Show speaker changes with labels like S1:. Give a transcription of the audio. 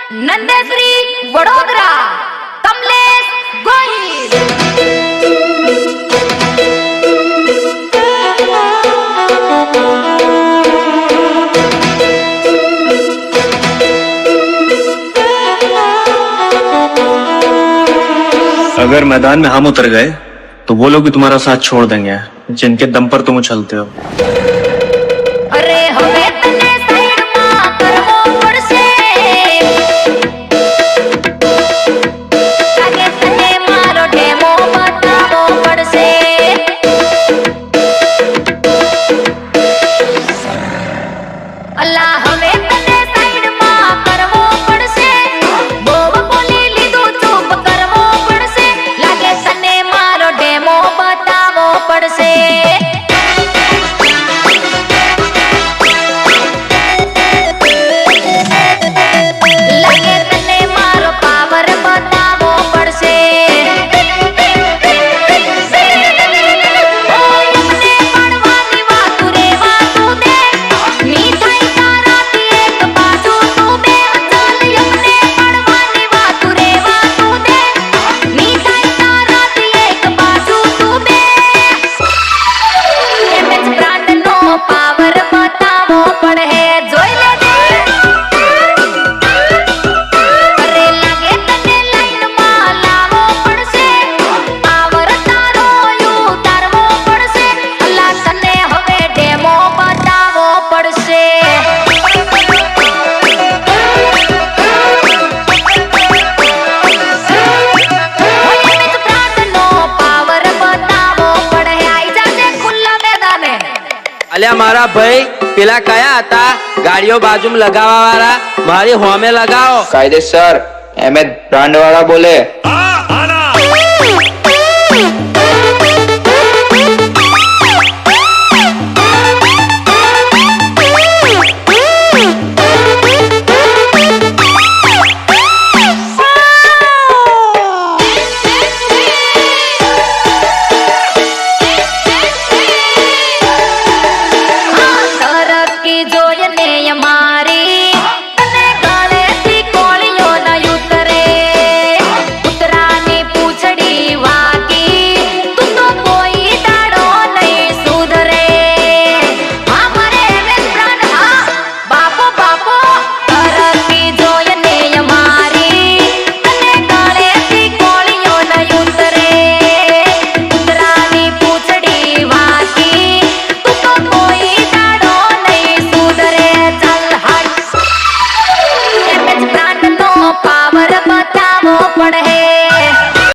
S1: नंदेश्री वडोदरा कमलेश गोहिल।
S2: अगर मैदान में हम उतर गए तो वो लोग भी तुम्हारा साथ छोड़ देंगे जिनके दम पर तुम उछलते हो।
S1: अरे हमें तने साइड में करवो पड़से, आगे तने मारो डेमो बतावो पड़से। अल्लाह हमें तने साइड में करवो पड़से, बोब बोली लीधु चुप करवो पड़से, लागे तने मारो डेमो बतावो पड़से।
S3: अल्या मारा भाई पेला कया था गाड़ियों बाजू में लगावा वाला मारी होमे लगाओ।
S4: कायदेसर अहमद ब्रांड वाला बोले।
S1: पावर बतावो पड़े।